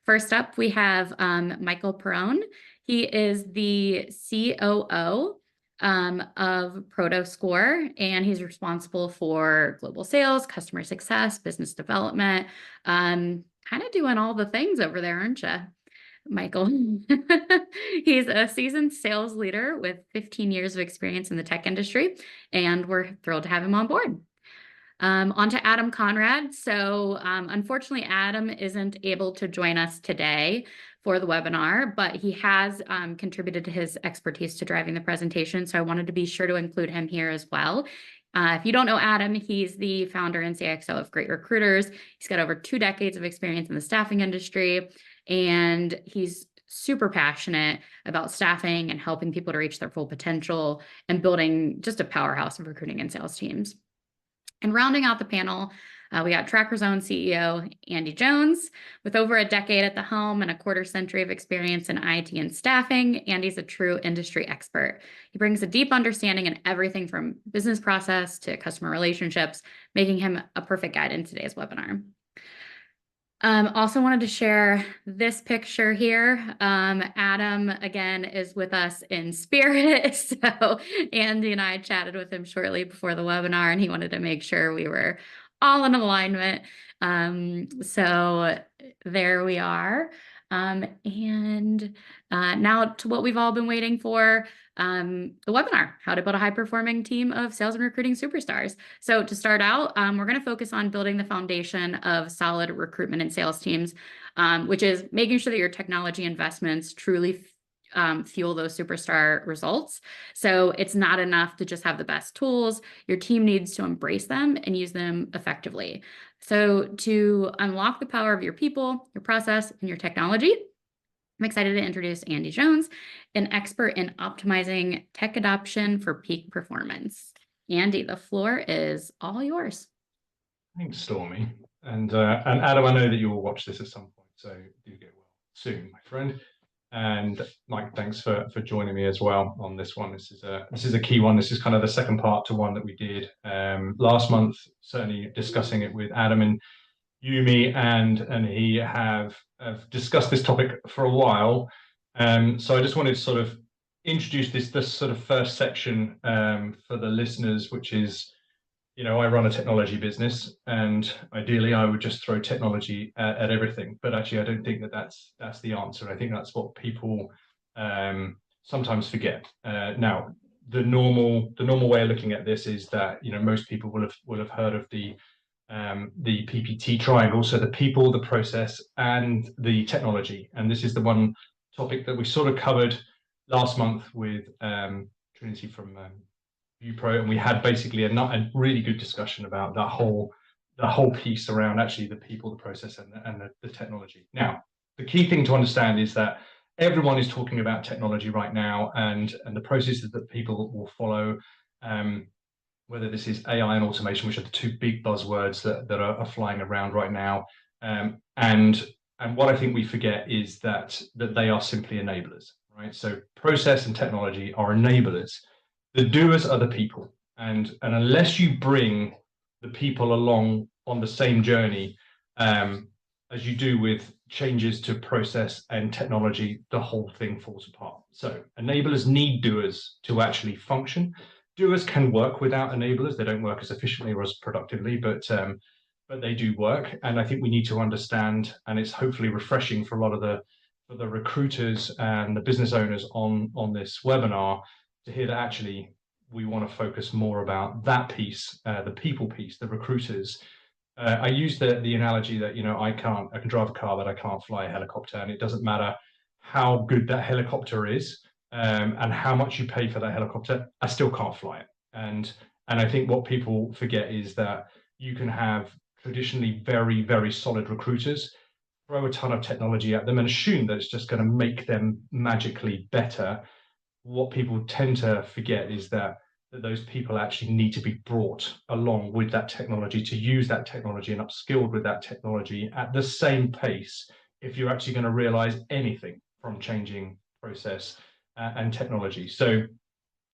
First up, we have Michael Perrone. He is the COO of ProtoScore, and he's responsible for global sales, customer success, business development, kind of doing all the things over there, aren't you, Michael? He's a seasoned sales leader with 15 years of experience in the tech industry, and we're thrilled to have him on board. On to Adam Conrad. So unfortunately, Adam isn't able to join us today for the webinar, but he has contributed to his expertise to driving the presentation. So I wanted to be sure to include him here as well. If you don't know Adam, he's the founder and CXO of Great Recruiters. He's got over 2 decades of experience in the staffing industry, and he's super passionate about staffing and helping people to reach their full potential and building just a powerhouse of recruiting and sales teams. And rounding out the panel, we got Tracker Zone CEO Andy Jones. With over a decade at the helm and a quarter-century of experience in IT and staffing, Andy's a true industry expert. He brings a deep understanding in everything from business process to customer relationships, making him a perfect guide in today's webinar. Also wanted to share this picture here. Adam, again, is with us in spirit. So Andy and I chatted with him shortly before the webinar, and he wanted to make sure we were all in alignment. So there we are. Now to what we've all been waiting for, the webinar, how to build a high-performing team of sales and recruiting superstars. So to start out, we're going to focus on building the foundation of solid recruitment and sales teams, which is making sure that your technology investments truly fuel those superstar results. So it's not enough to just have the best tools. Your team needs to embrace them and use them effectively. So to unlock the power of your people, your process, and your technology, I'm excited to introduce Andy Jones, an expert in optimizing tech adoption for peak performance. Andy, the floor is all yours. Thanks, Stormy. And Adam, I know that you will watch this at some point, so do get well soon, my friend. And Mike, thanks for joining me as well on this one. This is a key one. This is kind of the second part to one that we did last month, certainly discussing it with Adam and Yumi, and he have discussed this topic for a while. So I just wanted to sort of introduce this sort of first section for the listeners, which is, I run a technology business, and ideally I would just throw technology at everything. But actually, I don't think that that's the answer. I think that's what people sometimes forget. Now, the normal way of looking at this is that most people will have heard of the PPT triangle, so the people, the process, and the technology. And this is the one topic that we sort of covered last month with Trinity from ViewPro, and we had basically a really good discussion about the whole piece around actually the people, the process, and the technology. Now, the key thing to understand is that everyone is talking about technology right now, and the processes that people will follow. Whether this is AI and automation, which are the 2 big buzzwords that are flying around right now. And what I think we forget is that they are simply enablers, right? So process and technology are enablers. The doers are the people. And unless you bring the people along on the same journey, as you do with changes to process and technology, the whole thing falls apart. So enablers need doers to actually function. Doers can work without enablers. They don't work as efficiently or as productively, but they do work. And I think we need to understand, and it's hopefully refreshing for a lot of the recruiters and the business owners on this webinar to hear that actually we want to focus more about that piece, the people piece, the recruiters. I use the analogy that I can drive a car, but I can't fly a helicopter, and it doesn't matter how good that helicopter is. And how much you pay for that helicopter, I still can't fly it. And I think what people forget is that you can have traditionally very, very solid recruiters, throw a ton of technology at them and assume that it's just going to make them magically better. What people tend to forget is that those people actually need to be brought along with that technology, to use that technology and upskilled with that technology at the same pace if you're actually going to realize anything from changing process and technology. So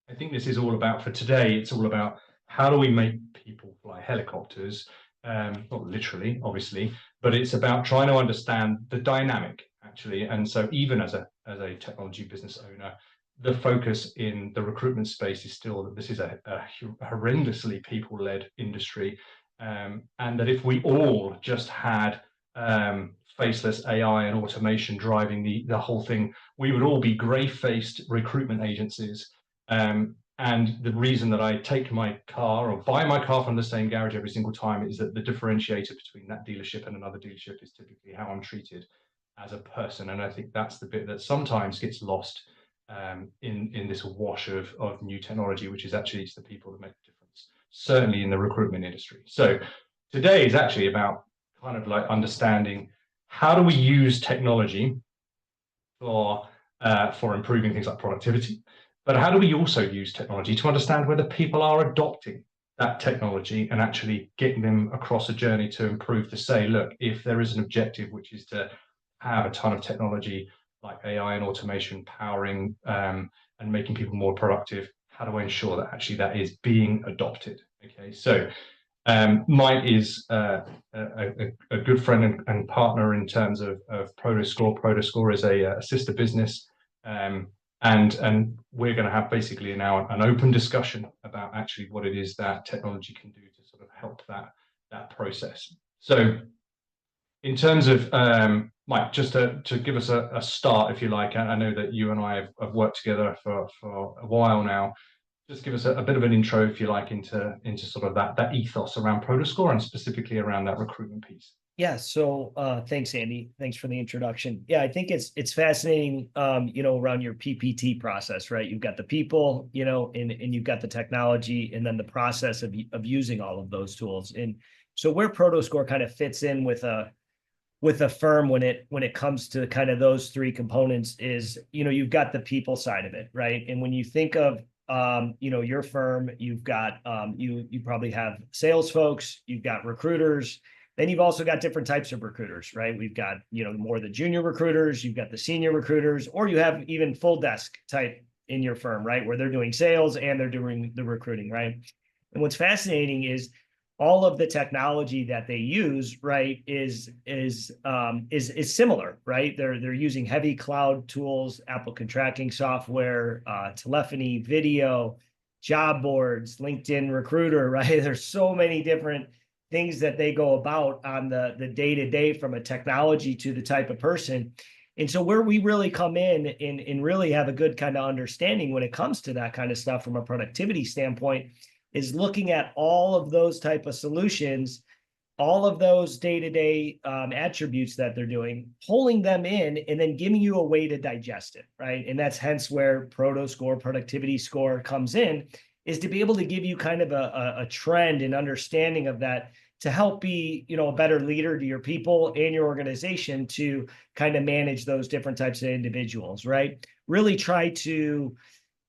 I think this is all about, for today, it's all about how do we make people fly helicopters, not literally, obviously, but it's about trying to understand the dynamic actually. And so even as a technology business owner, the focus in the recruitment space is still that this is a horrendously people-led industry, and that if we all just had faceless AI and automation driving the whole thing, we would all be grey-faced recruitment agencies. And the reason that I take my car or buy my car from the same garage every single time is that the differentiator between that dealership and another dealership is typically how I'm treated as a person. And I think that's the bit that sometimes gets lost in this wash of new technology, which is actually it's the people that make the difference, certainly in the recruitment industry. So today is actually about kind of like understanding how do we use technology for improving things like productivity, but how do we also use technology to understand whether people are adopting that technology and actually getting them across a journey to improve, to say, look, if there is an objective, which is to have a ton of technology like AI and automation powering and making people more productive, how do I ensure that actually that is being adopted? Okay, so Mike is a good friend and partner in terms of ProtoScore. ProtoScore is a sister business, and we're going to have basically now an open discussion about actually what it is that technology can do to sort of help that process. So, in terms of Mike, just to give us a start, if you like, I know that you and I have worked together for a while now. Just give us a bit of an intro, if you like, into sort of that ethos around ProtoScore and specifically around that recruitment piece. Yeah, so thanks, Andy. Thanks for the introduction. Yeah, I think it's fascinating, around your PPT process, right? You've got the people, and you've got the technology, and then the process of using all of those tools. And so where ProtoScore kind of fits in with a firm when it comes to kind of those three components is, you've got the people side of it, right? And when you think of your firm, you've got you probably have sales folks, you've got recruiters, then you've also got different types of recruiters, right? We've got more the junior recruiters, you've got the senior recruiters, or you have even full desk type in your firm, right, where they're doing sales and they're doing the recruiting, right? And what's fascinating is all of the technology that they use, right, is similar, right? They're using heavy cloud tools, applicant tracking software, telephony, video, job boards, LinkedIn Recruiter, right? There's so many different things that they go about on the day-to-day from a technology to the type of person. And so where we really come in and really have a good kind of understanding when it comes to that kind of stuff from a productivity standpoint is looking at all of those type of solutions, all of those day-to-day attributes that they're doing, pulling them in, and then giving you a way to digest it, right? And that's hence where ProtoScore, productivity score comes in, is to be able to give you kind of a trend and understanding of that to help be, a better leader to your people and your organization to kind of manage those different types of individuals, right? Really try to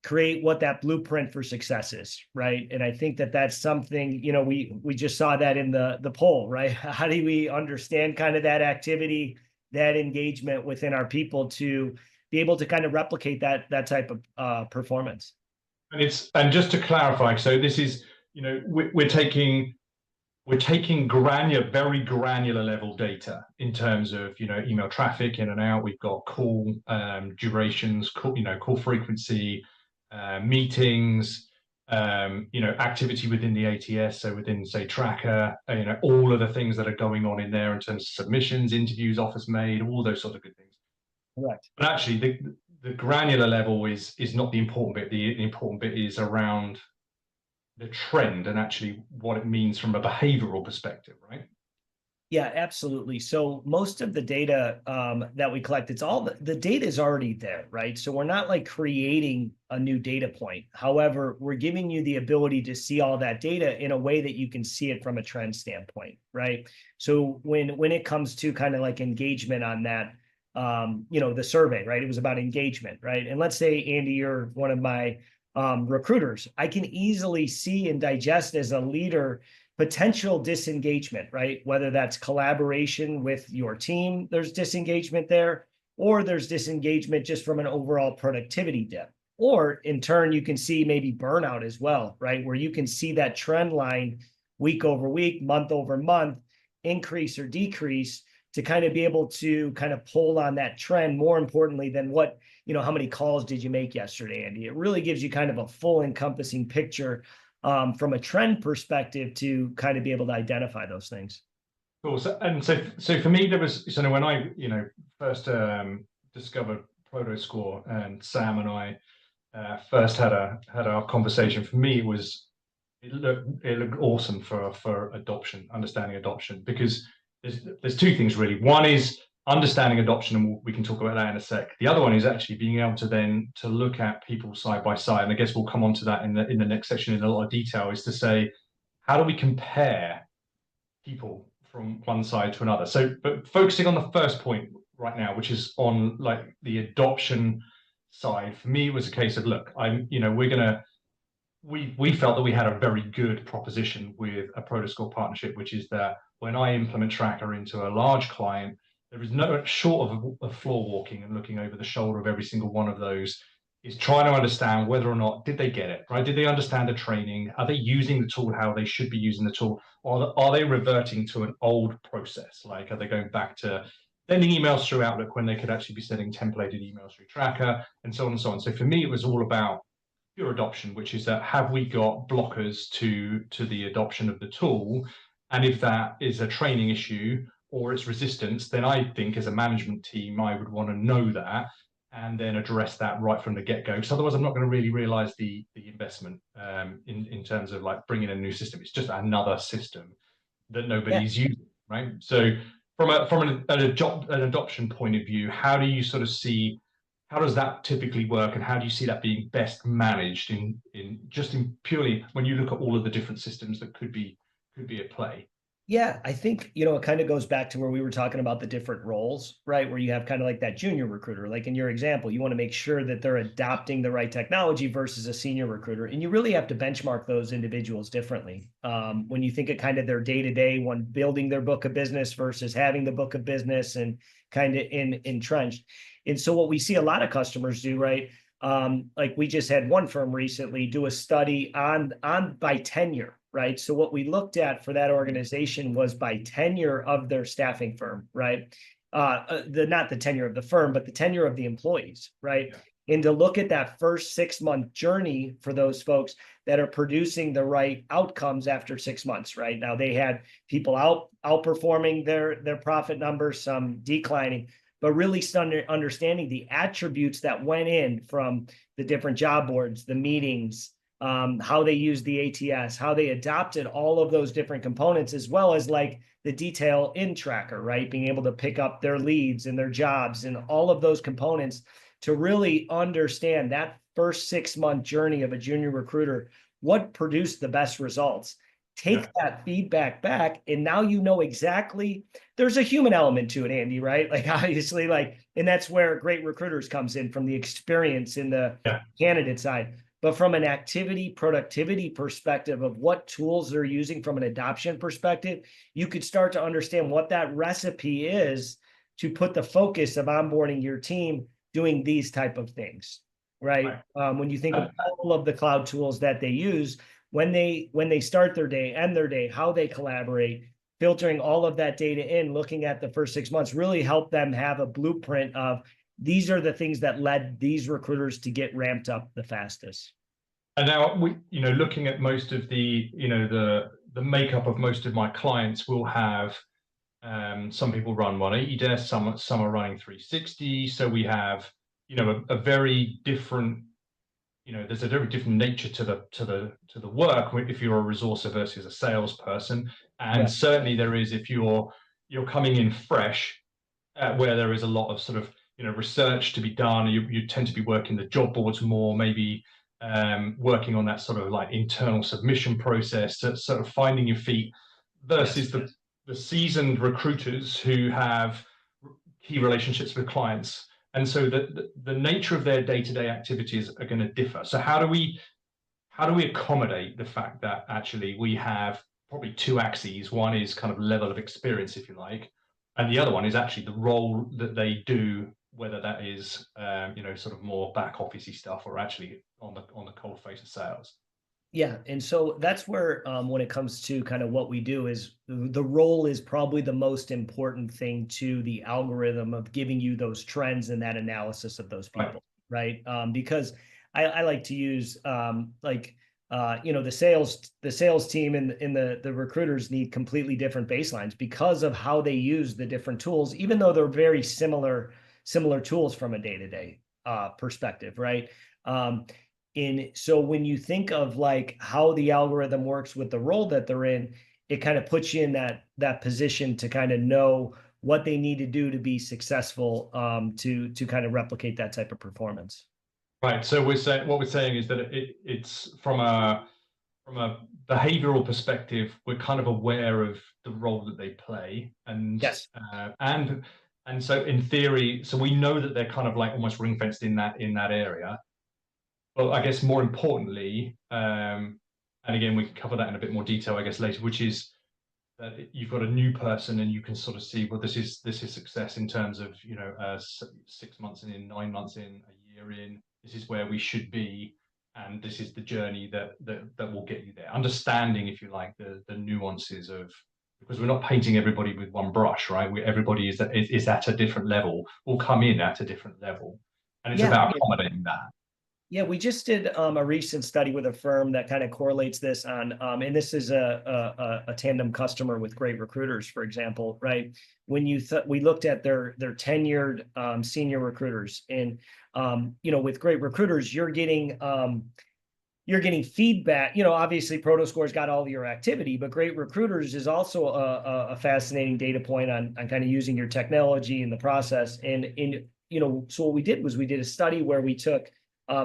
create what that blueprint for success is, right? And I think that that's something, we just saw that in the poll, right? How do we understand kind of that activity, that engagement within our people to be able to kind of replicate that type of performance? And just to clarify, so this is, we're taking very granular level data in terms of email traffic in and out. We've got call durations, call frequency, meetings, activity within the ATS, so within, say, Tracker, all of the things that are going on in there in terms of submissions, interviews, offers made, all those sort of good things. Correct. But actually, the granular level is not the important bit. The important bit is around the trend and actually what it means from a behavioral perspective, right? Yeah, absolutely. So most of the data that we collect, it's all the data is already there, right? So we're not like creating a new data point. However, we're giving you the ability to see all that data in a way that you can see it from a trend standpoint, right? So when it comes to kind of like engagement on that, the survey, right? It was about engagement, right? And let's say, Andy, you're one of my recruiters. I can easily see and digest as a leader potential disengagement, right? Whether that's collaboration with your team, there's disengagement there, or there's disengagement just from an overall productivity dip. Or in turn, you can see maybe burnout as well, right? Where you can see that trend line week over week, month over month, increase or decrease to kind of be able to kind of pull on that trend, more importantly than what, how many calls did you make yesterday, Andy? It really gives you kind of a full encompassing picture from a trend perspective to kind of be able to identify those things. Cool. So for me, there was, when I, first discovered ProtoScore, and Sam and I first had our conversation, for me, it looked awesome for adoption, understanding adoption, because there's two things really. One is understanding adoption, and we can talk about that in a sec. The other one is actually being able to look at people side by side, and I guess we'll come on to that in the next section in a lot of detail, is to say, how do we compare people from one side to another? So, but focusing on the first point right now, which is on like the adoption side, for me, it was a case of, look, we felt that we had a very good proposition with a ProtoScore partnership, which is that when I implement Tracker into a large client, there is no, short of floor walking and looking over the shoulder of every single one of those, is trying to understand whether or not did they get it, right? Did they understand the training? Are they using the tool how they should be using the tool? Or are they reverting to an old process? Like, are they going back to sending emails through Outlook when they could actually be sending templated emails through Tracker, and so on and so on? So for me, it was all about pure adoption, which is that, have we got blockers to the adoption of the tool? And if that is a training issue or it's resistance, then I think as a management team, I would want to know that and then address that right from the get-go, because otherwise I'm not going to really realize the investment in terms of like bringing in a new system. It's just another system that nobody's using, right? So from an adoption point of view, how do you sort of see, how does that typically work, and how do you see that being best managed in purely when you look at all of the different systems that could be at play? Yeah, I think, it kind of goes back to where we were talking about the different roles, right? Where you have kind of like that junior recruiter, like in your example, you want to make sure that they're adopting the right technology versus a senior recruiter. And you really have to benchmark those individuals differently. When you think of kind of their day-to-day, one building their book of business versus having the book of business and kind of entrenched. And so what we see a lot of customers do, right? Like we just had one firm recently do a study on by tenure, right? So what we looked at for that organization was by tenure of their staffing firm, right? Not the tenure of the firm, but the tenure of the employees, right? Yeah. And to look at that first 6-month journey for those folks that are producing the right outcomes after 6 months, right? Now they had people outperforming their profit numbers, some declining, but really understanding the attributes that went in from the different job boards, the meetings, how they used the ATS, how they adopted all of those different components, as well as like the detail in Tracker, right? Being able to pick up their leads and their jobs and all of those components to really understand that first 6-month journey of a junior recruiter, what produced the best results. Take that feedback back, and now you know exactly, there's a human element to it, Andy, right? Like obviously, and that's where great recruiters comes in, from the experience in the candidate side. But from an activity, productivity perspective of what tools they're using from an adoption perspective, you could start to understand what that recipe is to put the focus of onboarding your team doing these type of things, right? When you think of all of the cloud tools that they use, when they start their day, end their day, how they collaborate, filtering all of that data in, looking at the first 6 months, really help them have a blueprint of, these are the things that led these recruiters to get ramped up the fastest. And now we, looking at most of the, the makeup of most of my clients will have, some people run 180 desks, some are running 360. So we have, a very different, there's a very different nature to the work if you're a resourcer versus a salesperson. And certainly there is, if you're coming in fresh, where there is a lot of sort of research to be done. You tend to be working the job boards more, maybe working on that sort of like internal submission process, to sort of finding your feet, versus the seasoned recruiters who have key relationships with clients. And so the nature of their day-to-day activities are going to differ. So how do we accommodate the fact that actually we have probably two axes? One is kind of level of experience, if you like, and the other one is actually the role that they do, whether that is sort of more back officey stuff or actually on the cold face of sales. Yeah, and so that's where when it comes to kind of what we do is the role is probably the most important thing to the algorithm of giving you those trends and that analysis of those Right. people, right? Because I like to use the sales team and the recruiters need completely different baselines because of how they use the different tools, even though they're very similar tools from a day-to-day perspective, right? So when you think of like how the algorithm works with the role that they're in, it kind of puts you in that position to kind of know what they need to do to be successful, to kind of replicate that type of performance. Right. So what we're saying is that it's from a behavioral perspective, we're kind of aware of the role that they play, and Yes. and so in theory, so we know that they're kind of like almost ring fenced in that area. But I guess more importantly, and again, we can cover that in a bit more detail, I guess, later, which is that you've got a new person and you can sort of see, well, this is success in terms of, 6 months in, 9 months in, a year in. This is where we should be, and this is the journey that will get you there. Understanding, if you like, the nuances of, because we're not painting everybody with one brush, right? Everybody is at a different level, will come in at a different level, and it's Yeah. about accommodating that. Yeah, we just did a recent study with a firm that kind of correlates this on, and this is a tandem customer with Great Recruiters, for example, right? When we looked at their tenured senior recruiters, and with Great Recruiters, you're getting feedback. Obviously Protoscore's got all your activity, but Great Recruiters is also a fascinating data point on kind of using your technology in the process. So what we did was we did a study where we took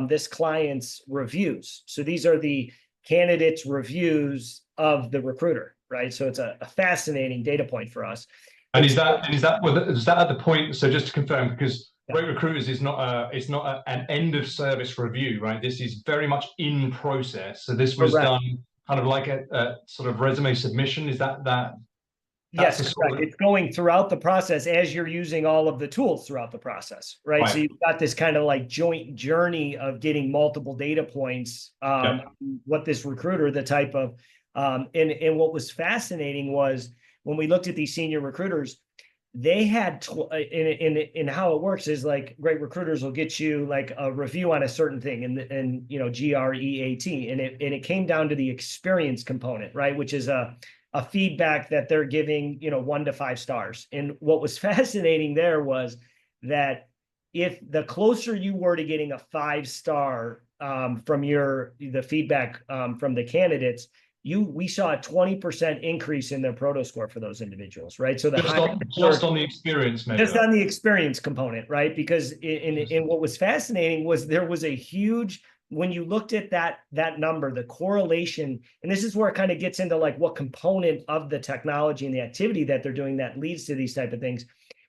this client's reviews. So these are the candidates' reviews of the recruiter, right? So it's a fascinating data point for us. And is that at the point? So just to confirm, because Great Recruiters is not an end of service review, right? This is very much in process. So this was Correct. done kind of like a sort of resume submission. Is that Yes, correct. It's going throughout the process as you're using all of the tools throughout the process, right? Right. So you've got this kind of like joint journey of getting multiple data points. What this recruiter, the type of, and what was fascinating was when we looked at these senior recruiters, they had in how it works is like Great Recruiters will get you like a review on a certain thing, and GREAT, and it came down to the experience component, right, which is a feedback that they're giving 1 to 5 stars. And what was fascinating there was that if the closer you were to getting a 5-star from the feedback from the candidates, we saw a 20% increase in their proto score for those individuals, right? So just on the experience measure. Just on the experience component, right? Because in what was fascinating was there was a huge, when you looked at that number, the correlation, and this is where it kind of gets into like what component of the technology and the activity that they're doing that leads to these type of things,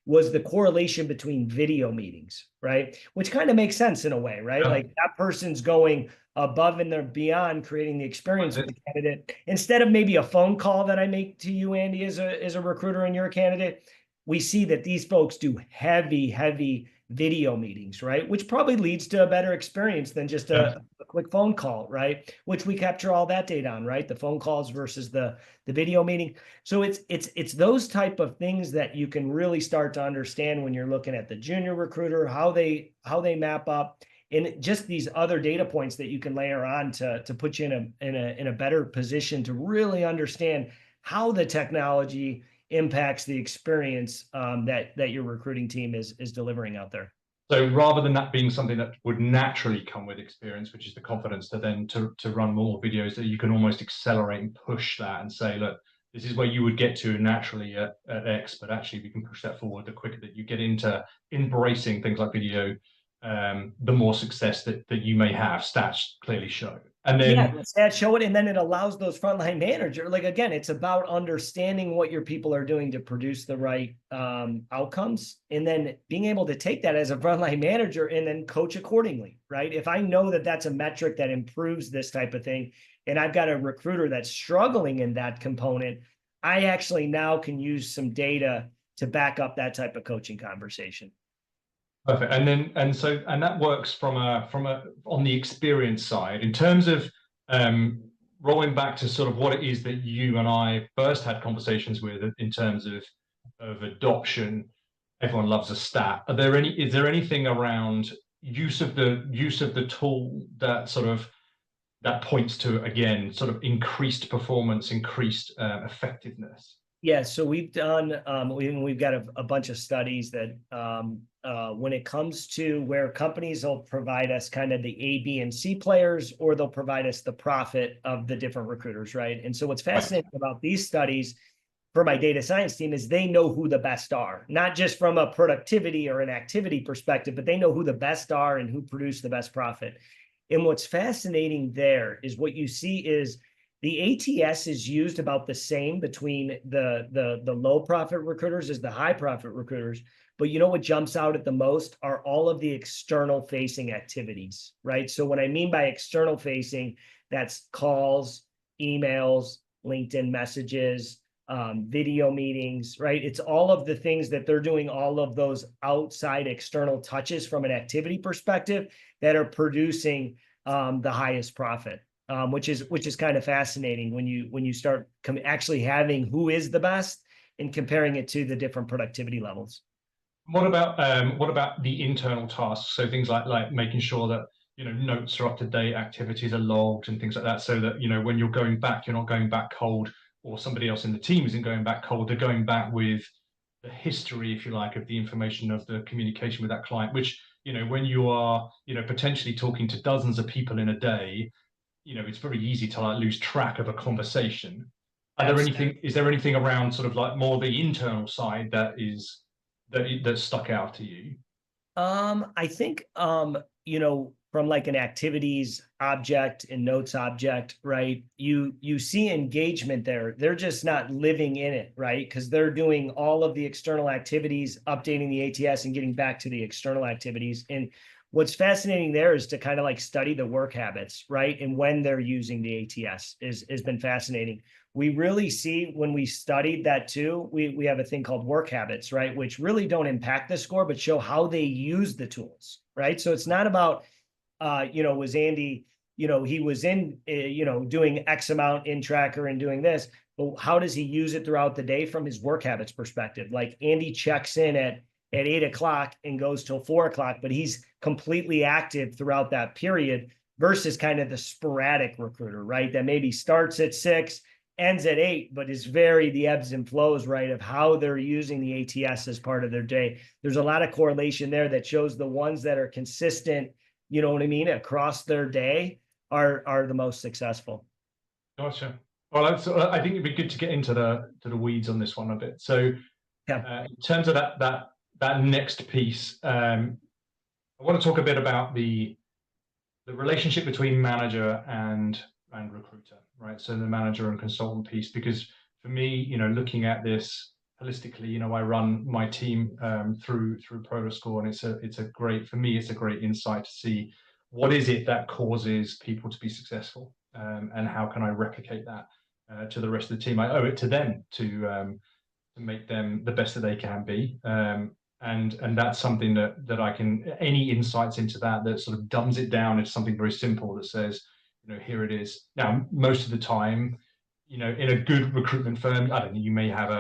was the correlation between video meetings, right? Which kind of makes sense in a way, right? Yeah. Like that person's going above and beyond creating the experience with the candidate. Instead of maybe a phone call that I make to you, Andy, as a recruiter and you're a candidate, we see that these folks do heavy video meetings, right? Which probably leads to a better experience than just a quick phone call, right? Which we capture all that data on, right? The phone calls versus the video meeting. So it's those type of things that you can really start to understand when you're looking at the junior recruiter, how they map up, and just these other data points that you can layer on to put you in a better position to really understand how the technology impacts the experience that your recruiting team is delivering out there. So rather than that being something that would naturally come with experience, which is the confidence to then to run more videos, that you can almost accelerate and push that and say, look, this is where you would get to naturally at X, but actually we can push that forward. The quicker that you get into embracing things like video, the more success that you may have. Stats clearly show. And then stats show it, and then it allows those frontline managers. Like again, it's about understanding what your people are doing to produce the right outcomes, and then being able to take that as a frontline manager and then coach accordingly, right? If I know that that's a metric that improves this type of thing, and I've got a recruiter that's struggling in that component, I actually now can use some data to back up that type of coaching conversation. Perfect. And that works from a on the experience side in terms of rolling back to sort of what it is that you and I first had conversations with in terms of adoption. Everyone loves a stat. Is there anything around use of the tool that sort of that points to, again, sort of increased performance, increased effectiveness? Yeah, so we've done, we've got a bunch of studies that when it comes to where companies will provide us kind of the A, B, and C players, or they'll provide us the profit of the different recruiters, right? And so what's fascinating about these studies for my data science team is they know who the best are, not just from a productivity or an activity perspective, but they know who the best are and who produce the best profit. And what's fascinating there is what you see is the ATS is used about the same between the low profit recruiters as the high profit recruiters. But you know what jumps out at the most are all of the external facing activities, right? So what I mean by external facing, that's calls, emails, LinkedIn messages, video meetings, right? It's all of the things that they're doing, all of those outside external touches from an activity perspective that are producing the highest profit. Which is kind of fascinating when you start actually having who is the best and comparing it to the different productivity levels. What about the internal tasks? So things like making sure that notes are up to date, activities are logged, and things like that, so that when you're going back, you're not going back cold, or somebody else in the team isn't going back cold. They're going back with the history, if you like, of the information of the communication with that client. Which when you are potentially talking to dozens of people in a day, it's very easy to lose track of a conversation. Is there anything around sort of like more the internal side that stuck out to you? I think from like an activities object and notes object, right? You see engagement there. They're just not living in it, right? Because they're doing all of the external activities, updating the ATS and getting back to the external activities. And what's fascinating there is to kind of like study the work habits, right? And when they're using the ATS has been fascinating. We really see when we studied that too, we have a thing called work habits, right? Which really don't impact the score, but show how they use the tools, right? So it's not about, was Andy, he was in, doing X amount in tracker and doing this, but how does he use it throughout the day from his work habits perspective? Like Andy checks in at 8 o'clock and goes till 4 o'clock, but he's completely active throughout that period versus kind of the sporadic recruiter, right? That maybe starts at 6, ends at 8, but is the ebbs and flows, right, of how they're using the ATS as part of their day. There's a lot of correlation there that shows the ones that are consistent, you know what I mean, across their day are the most successful. Gotcha. Well, I think it'd be good to get into the weeds on this one a bit. So, Yeah. in terms of that next piece, I want to talk a bit about the relationship between manager and recruiter, right? So the manager and consultant piece, because for me, looking at this holistically, I run my team through ProtoScore, and it's a great, for me, it's a great insight to see what is it that causes people to be successful, and how can I replicate that to the rest of the team. I owe it to them to make them the best that they can be. And that's something that I can, any insights into that sort of dumbs it down into something very simple that says, here it is. Now, most of the time, in a good recruitment firm, I don't know, you may have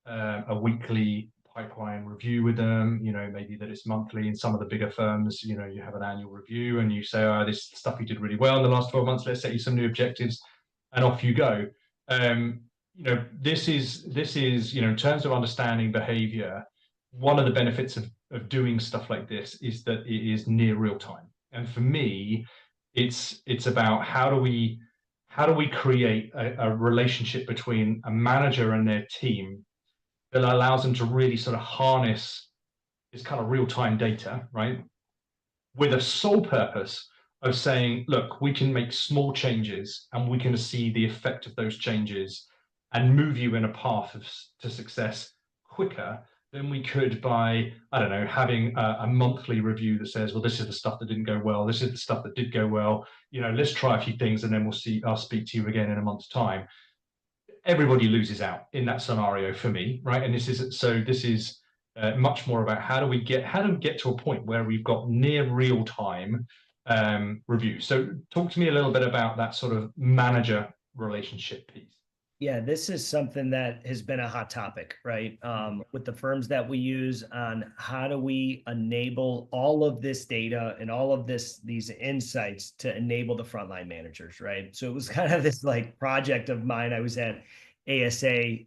a weekly pipeline review with them, maybe that it's monthly. In some of the bigger firms, you have an annual review and you say, oh, this stuff you did really well in the last 12 months, let's set you some new objectives, and off you go. This is in terms of understanding behavior, one of the benefits of doing stuff like this is that it is near real time. And for me, it's about how do we create a relationship between a manager and their team that allows them to really sort of harness this kind of real-time data, right? With a sole purpose of saying, look, we can make small changes and we can see the effect of those changes and move you in a path to success quicker than we could by, I don't know, having a monthly review that says, well, this is the stuff that didn't go well, this is the stuff that did go well, let's try a few things and then I'll speak to you again in a month's time. Everybody loses out in that scenario for me, right? And this is much more about how do we get to a point where we've got near real time review. So talk to me a little bit about that sort of manager relationship piece? Yeah, this is something that has been a hot topic, right? With the firms that we use on how do we enable all of this data and all of these insights to enable the frontline managers, right? So it was kind of this like project of mine. I was at ASA,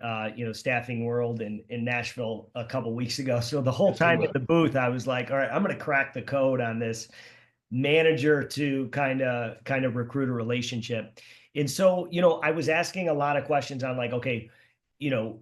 Staffing World in Nashville a couple weeks ago. So the whole time in the booth, I was like, all right, I'm going to crack the code on this manager to kind of recruiter relationship. And so, I was asking a lot of questions on like, okay,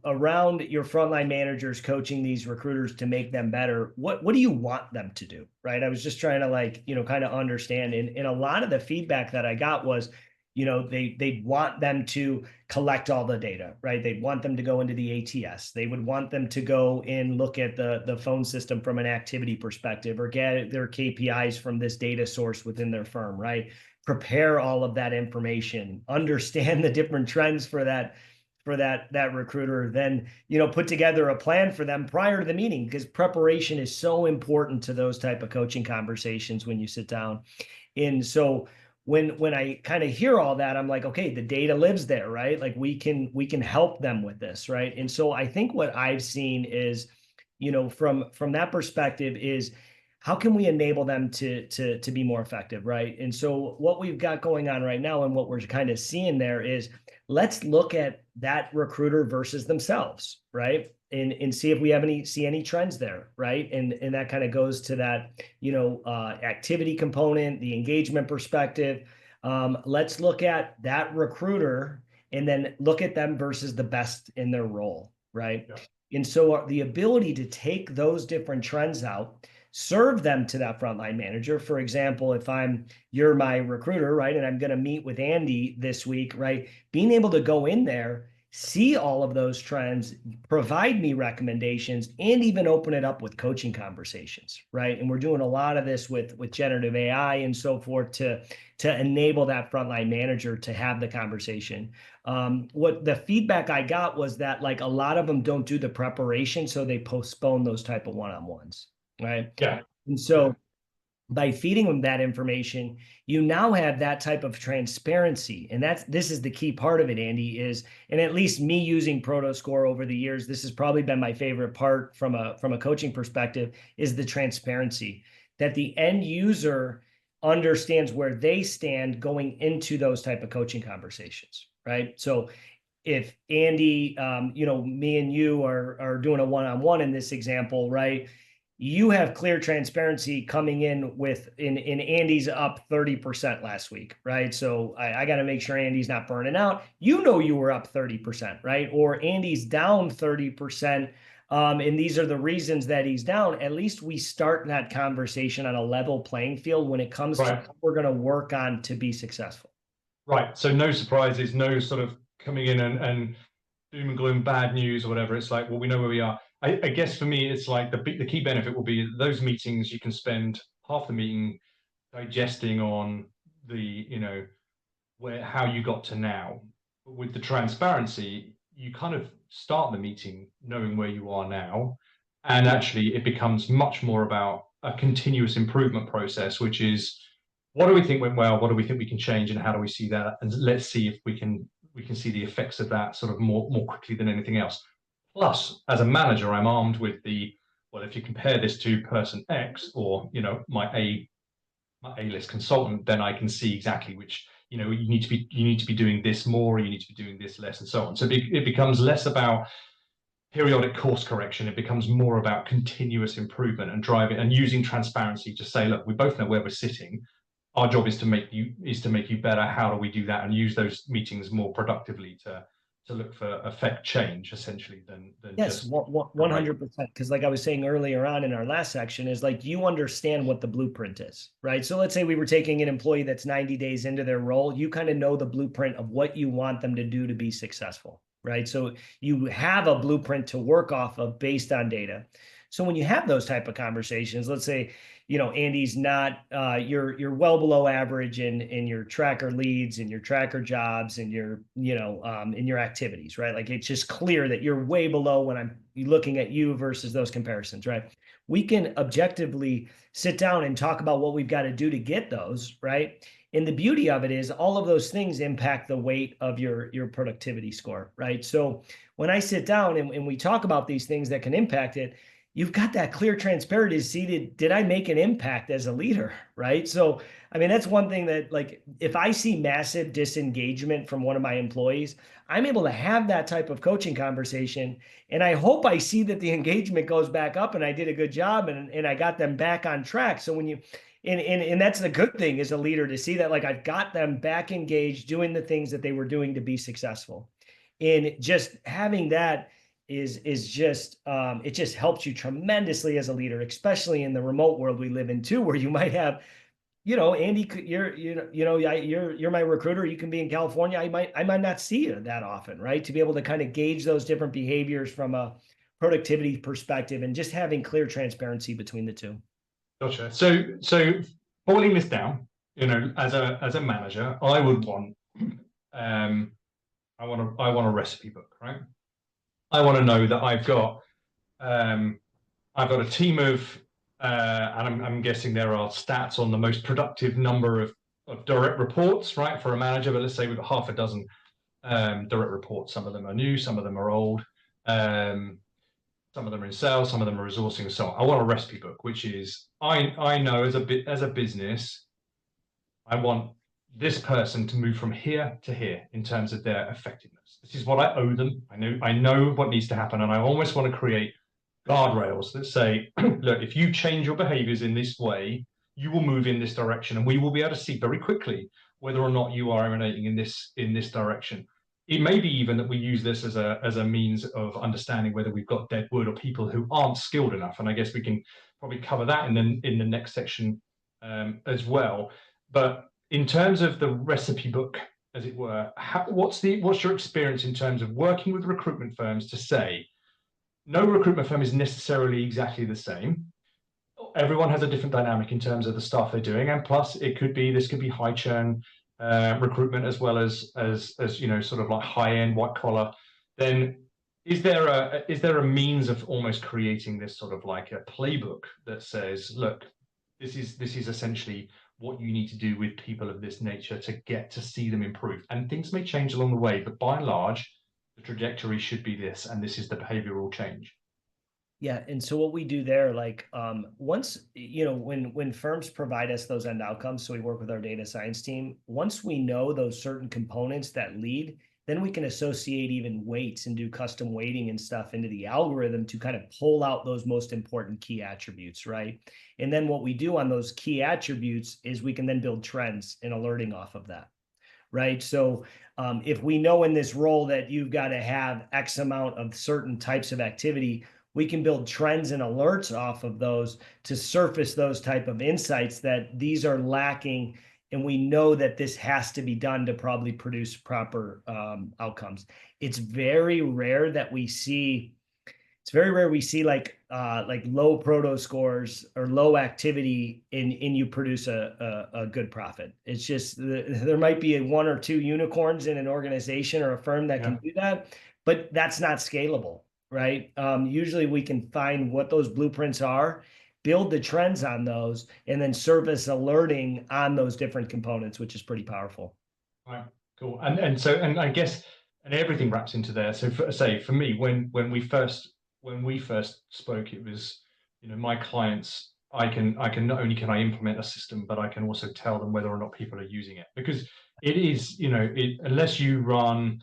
around your frontline managers coaching these recruiters to make them better, what do you want them to do? Right. I was just trying to like, kind of understand. And a lot of the feedback that I got was, they'd want them to collect all the data, right? They'd want them to go into the ATS. They would want them to go and look at the phone system from an activity perspective, or get their KPIs from this data source within their firm, right? Prepare all of that information, understand the different trends for that recruiter, then put together a plan for them prior to the meeting, because preparation is so important to those type of coaching conversations when you sit down. And so when I kind of hear all that, I'm like, okay, the data lives there, right? Like we can help them with this, right? And so I think what I've seen is, from that perspective is, how can we enable them to be more effective, right? And so what we've got going on right now and what we're kind of seeing there is, let's look at that recruiter versus themselves, right? And see if we see any trends there, right? And that kind of goes to that, activity component, the engagement perspective. Let's look at that recruiter and then look at them versus the best in their role, right? Yeah. And so the ability to take those different trends out, serve them to that frontline manager. For example, if you're my recruiter, right, and I'm going to meet with Andy this week, right, being able to go in there, see all of those trends, provide me recommendations, and even open it up with coaching conversations, right? And we're doing a lot of this with generative AI and so forth to enable that frontline manager to have the conversation. What the feedback I got was that like a lot of them don't do the preparation, so they postpone those type of one-on-ones, right? Yeah. And so by feeding them that information, you now have that type of transparency. And this is the key part of it, Andy, and at least me using ProtoScore over the years, this has probably been my favorite part from a coaching perspective, is the transparency, that the end user understands where they stand going into those type of coaching conversations, right? So if Andy, me and you are doing a one-on-one in this example, right? You have clear transparency coming in Andy's up 30% last week, right? So I got to make sure Andy's not burning out. You were up 30%, right? Or Andy's down 30%. And these are the reasons that he's down. At least we start that conversation on a level playing field when it comes to what we're going to work on to be successful. Right. So no surprises, no sort of coming in and doom and gloom, bad news or whatever. It's like, well, we know where we are. I guess for me, it's like the key benefit will be those meetings. You can spend half the meeting digesting on the, how you got to now. But with the transparency, you kind of start the meeting knowing where you are now. And actually, it becomes much more about a continuous improvement process, which is, what do we think went well? What do we think we can change? And how do we see that? And let's see if we can see the effects of that sort of more quickly than anything else. Plus, as a manager, I'm armed with well, if you compare this to person X or, my A-list consultant, then I can see exactly which, you need to be doing this more, or you need to be doing this less, and so on. So it becomes less about periodic course correction. It becomes more about continuous improvement and driving and using transparency to say, look, we both know where we're sitting. Our job is to make you better. How do we do that? And use those meetings more productively to look for effect change, essentially, than yes, just 100%. Because like I was saying earlier on in our last section, is like you understand what the blueprint is, right? So let's say we were taking an employee that's 90 days into their role. You kind of know the blueprint of what you want them to do to be successful, right? So you have a blueprint to work off of based on data. So when you have those type of conversations, let's say, Andy's not, you're well below average in your tracker leads and your tracker jobs and your, in your activities, right? Like it's just clear that you're way below when I'm looking at you versus those comparisons, right? We can objectively sit down and talk about what we've got to do to get those, right? And the beauty of it is all of those things impact the weight of your productivity score, right? So when I sit down and we talk about these things that can impact it, you've got that clear transparency to see, did I make an impact as a leader, right? So, I mean, that's one thing that, like, if I see massive disengagement from one of my employees, I'm able to have that type of coaching conversation. And I hope I see that the engagement goes back up and I did a good job and I got them back on track. So when you, and that's the good thing as a leader, to see that, like, I've got them back engaged, doing the things that they were doing to be successful. And just having that is just it just helps you tremendously as a leader, especially in the remote world we live in too, where you might have, Andy, you're my recruiter. You can be in California. I might not see you that often, right? To be able to kind of gauge those different behaviors from a productivity perspective, and just having clear transparency between the two. Gotcha. So boiling this down, as a manager, I would want, I want a recipe book, right? I want to know that I've got a team of, and I'm guessing there are stats on the most productive number of direct reports, right, for a manager. But let's say we've got half a dozen direct reports. Some of them are new, some of them are old. Some of them are in sales, some of them are resourcing, and so on. I want a recipe book, which is, I know as a business, I want this person to move from here to here in terms of their effectiveness. This is what I owe them. I know what needs to happen, and I almost want to create guardrails that say, look, if you change your behaviors in this way, you will move in this direction, and we will be able to see very quickly whether or not you are emanating in this direction. It may be even that we use this as a means of understanding whether we've got dead wood or people who aren't skilled enough. And I guess we can probably cover that in the next section as well. But in terms of the recipe book, as it were, what's your experience in terms of working with recruitment firms to say, no recruitment firm is necessarily exactly the same. Everyone has a different dynamic in terms of the stuff they're doing, and plus this could be high churn recruitment as well as sort of like high end white collar. Then is there a means of almost creating this sort of like a playbook that says, look, this is essentially what you need to do with people of this nature to get to see them improve, and things may change along the way, but by and large the trajectory should be this, and this is the behavioral change. Yeah, and so what we do there, like, once, when firms provide us those end outcomes, so we work with our data science team, once we know those certain components that lead, then we can associate even weights and do custom weighting and stuff into the algorithm to kind of pull out those most important key attributes, right? And then what we do on those key attributes is we can then build trends and alerting off of that, right? So if we know in this role that you've got to have X amount of certain types of activity, we can build trends and alerts off of those to surface those type of insights that these are lacking. And we know that this has to be done to probably produce proper outcomes. It's very rare we see like low proto scores or low activity in you produce a good profit. It's just there might be one or two unicorns in an organization or a firm that can do that, but that's not scalable, right? Usually we can find what those blueprints are, build the trends on those, and then service alerting on those different components, which is pretty powerful. Right, cool. And I guess, and everything wraps into there. So for me, when we first spoke, it was, my clients, I can not only can I implement a system, but I can also tell them whether or not people are using it, because it is, unless you run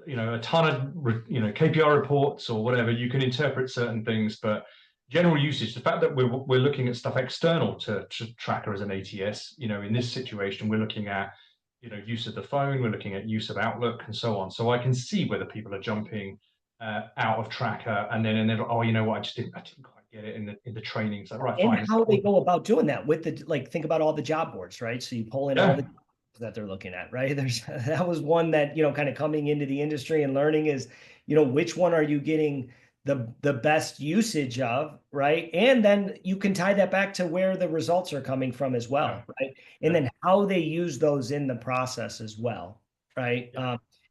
a ton of KPI reports or whatever, you can interpret certain things, but general usage, the fact that we're looking at stuff external to Tracker as an ATS, in this situation, we're looking at use of the phone, we're looking at use of Outlook and so on. So I can see whether people are jumping out of Tracker, and then oh, you know what, I didn't quite get it in the training. So right, and fine. How they go about doing that with think about all the job boards, right? So you pull in all the that they're looking at, right? That was one that, kind of coming into the industry and learning is, which one are you getting the best usage of, right? And then you can tie that back to where the results are coming from as well, right? And then how they use those in the process as well, right?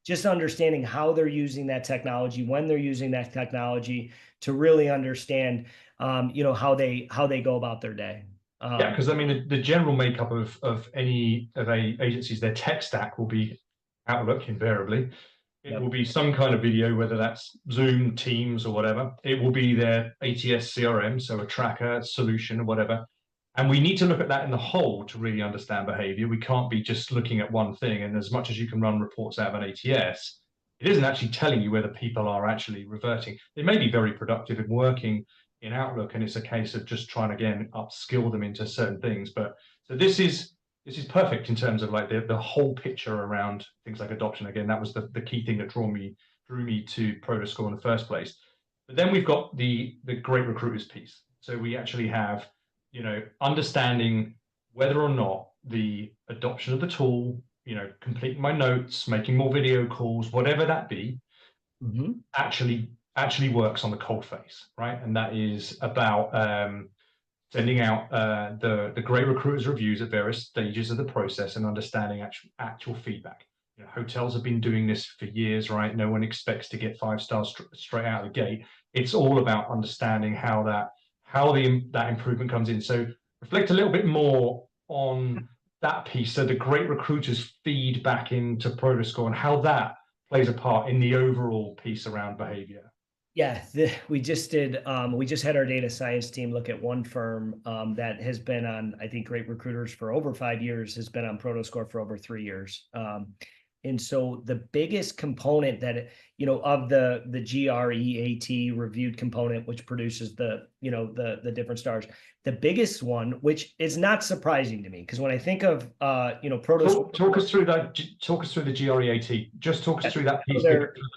Just understanding how they're using that technology, when they're using that technology, to really understand, how they go about their day. Yeah, because I mean, the general makeup of any of a agencies, their tech stack will be Outlook invariably. It will be some kind of video, whether that's Zoom, Teams, or whatever. It will be their ATS CRM, so a tracker solution or whatever. And we need to look at that in the whole to really understand behavior. We can't be just looking at one thing. And as much as you can run reports out of an ATS, it isn't actually telling you whether people are actually reverting. They may be very productive in working in Outlook, and it's a case of just trying to, again, upskill them into certain things. But so this is perfect in terms of like the whole picture around things like adoption. Again, that was the key thing that drew me to ProtoScore in the first place. But then we've got the great recruiters piece. So we actually have, understanding whether or not the adoption of the tool, completing my notes, making more video calls, whatever that be, actually works on the cold face, right? And that is about sending out the great recruiters reviews at various stages of the process and understanding actual feedback. Hotels have been doing this for years, right? No one expects to get 5 stars straight out of the gate. It's all about understanding how that improvement comes in. So reflect a little bit more on that piece. So the great recruiters feed back into ProtoScore and how that plays a part in the overall piece around behavior. Yeah, we just had our data science team look at one firm that has been on, I think, Great Recruiters for over 5 years, has been on ProtoScore for over 3 years. And so the biggest component that, of the GREAT reviewed component, which produces the different stars, the biggest one, which is not surprising to me, because when I think of, ProtoScore. Talk us through that. Talk us through the GREAT. Just talk us through that piece.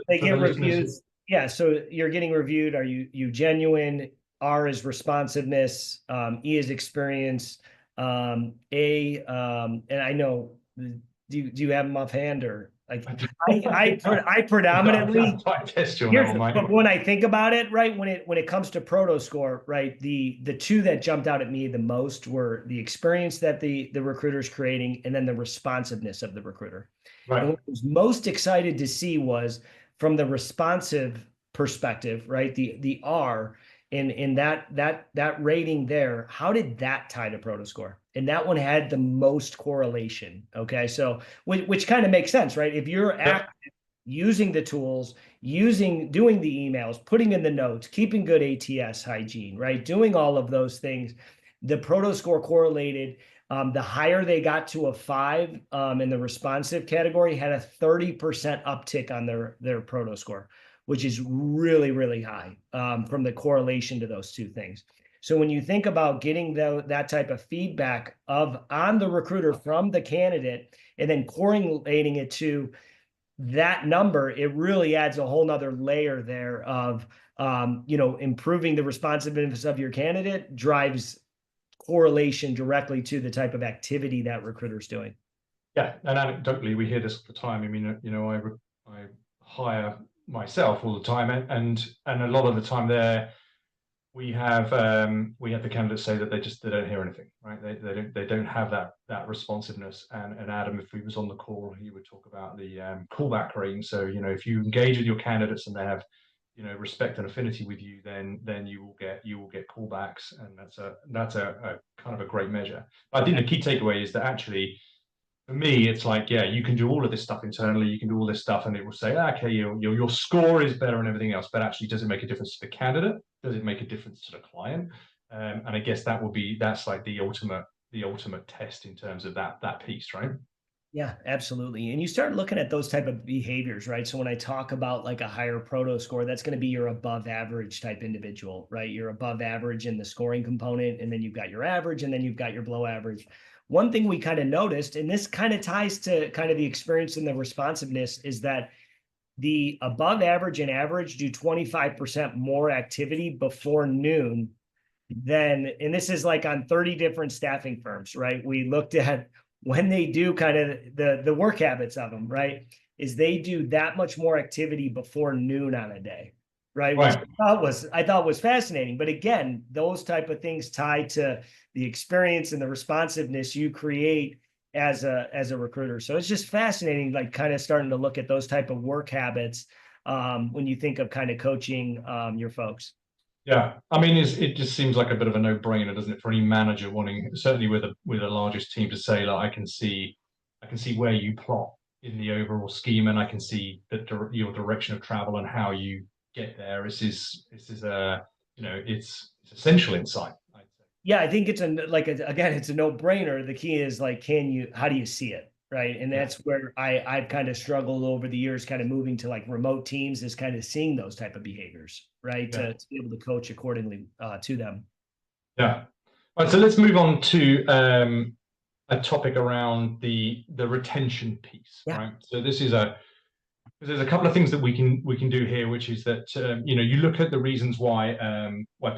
They get reviews. Yeah, so you're getting reviewed. Are you genuine? R is responsiveness. E is experience. And I know. Do you have them offhand, or like I predominantly but when I think about it, right, when it comes to ProtoScore, right, the two that jumped out at me the most were the experience that the recruiter's creating, and then the responsiveness of the recruiter. Right. And what I was most excited to see was from the responsive perspective, right, the R in that rating there, how did that tie to ProtoScore? And that one had the most correlation. Okay, so which kind of makes sense, right? If you're active, using the tools, doing the emails, putting in the notes, keeping good ATS hygiene, right, doing all of those things, the ProtoScore correlated. The higher they got to a 5 in the responsive category, had a 30% uptick on their ProtoScore, which is really, really high from the correlation to those two things. So when you think about getting that type of feedback on the recruiter from the candidate and then correlating it to that number, it really adds a whole nother layer there of, improving the responsiveness of your candidate drives correlation directly to the type of activity that recruiter's doing. Yeah, and anecdotally, we hear this all the time. I mean, I hire myself all the time, and a lot of the time there, we have the candidates say that they don't hear anything, right? They don't have that responsiveness. And Adam, if he was on the call, he would talk about the callback rate. So if you engage with your candidates and they have respect and affinity with you, then you will get callbacks, and that's a kind of a great measure. But I think the key takeaway is that actually, for me, it's like, yeah, you can do all of this stuff internally, you can do all this stuff, and it will say, okay, your score is better and everything else, but actually, does it make a difference to the candidate? Does it make a difference to the client? And I guess that's like the ultimate test in terms of that piece, right? Yeah, absolutely. And you start looking at those type of behaviors, right? So when I talk about like a higher ProtoScore, that's going to be your above average type individual, right? You're above average in the scoring component, and then you've got your average, and then you've got your below average. One thing we kind of noticed, and this kind of ties to kind of the experience and the responsiveness, is that the above average and average do 25% more activity before noon than, and this is like on 30 different staffing firms, right? We looked at when they do kind of the work habits of them, right? Is they do that much more activity before noon on a day, right? Which I thought was fascinating. But again, those type of things tie to the experience and the responsiveness you create as a recruiter. So it's just fascinating, like kind of starting to look at those type of work habits when you think of kind of coaching your folks. Yeah, I mean, it just seems like a bit of a no-brainer, doesn't it, for any manager wanting, certainly with a largest team, to say, like, I can see where you plot in the overall scheme, and I can see your direction of travel and how you get there. This is a it's essential insight, I'd say. Yeah, I think it's again, it's a no-brainer. The key is like, how do you see it? Right. And Yeah, that's where I've kind of struggled over the years, kind of moving to like remote teams, is kind of seeing those type of behaviors, right? yeah, To be able to coach accordingly to them. yeah. All right, so let's move on to a topic around the retention piece, Yeah. right? So this is a there's a couple of things that we can do here, which is that you look at the reasons why